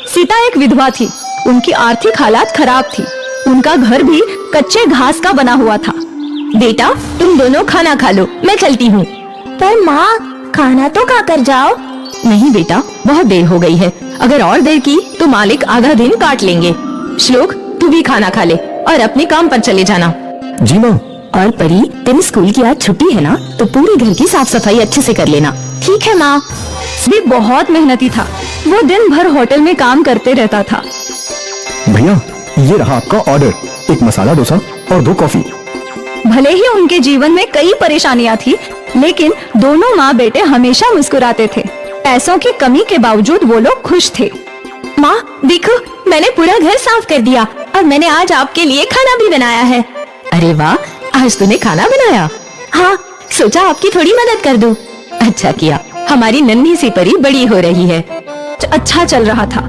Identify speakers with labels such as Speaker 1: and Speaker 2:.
Speaker 1: सीता एक विधवा थी। उनकी आर्थिक हालात खराब थी। उनका घर भी कच्चे घास का बना हुआ था। बेटा, तुम दोनों खाना खा लो, मैं चलती हूँ।
Speaker 2: पर माँ, खाना तो खा कर जाओ।
Speaker 1: नहीं बेटा, बहुत देर हो गई है। अगर और देर की तो मालिक आधा दिन काट लेंगे। श्लोक, तू भी खाना खा ले और अपने काम पर चले जाना।
Speaker 3: जी माँ।
Speaker 1: और परी, तेरी स्कूल की आज छुट्टी है ना, तो पूरे घर की साफ सफाई अच्छे से कर लेना।
Speaker 2: ठीक है माँ।
Speaker 1: भी बहुत मेहनती था। वो दिन भर होटल में काम करते रहता था।
Speaker 3: भैया, ये रहा आपका ऑर्डर, एक मसाला डोसा और 2 कॉफी।
Speaker 1: भले ही उनके जीवन में कई परेशानियां थी, लेकिन दोनों माँ बेटे हमेशा मुस्कुराते थे। पैसों की कमी के बावजूद वो लोग खुश थे।
Speaker 2: माँ देखो, मैंने पूरा घर साफ कर दिया और मैंने आज आपके लिए खाना भी बनाया है।
Speaker 1: अरे वाह, आज तूने खाना बनाया?
Speaker 2: हाँ, सोचा आपकी थोड़ी मदद कर दूं।
Speaker 1: अच्छा किया। हमारी नन्ही सी परी बड़ी हो रही है। अच्छा चल रहा था।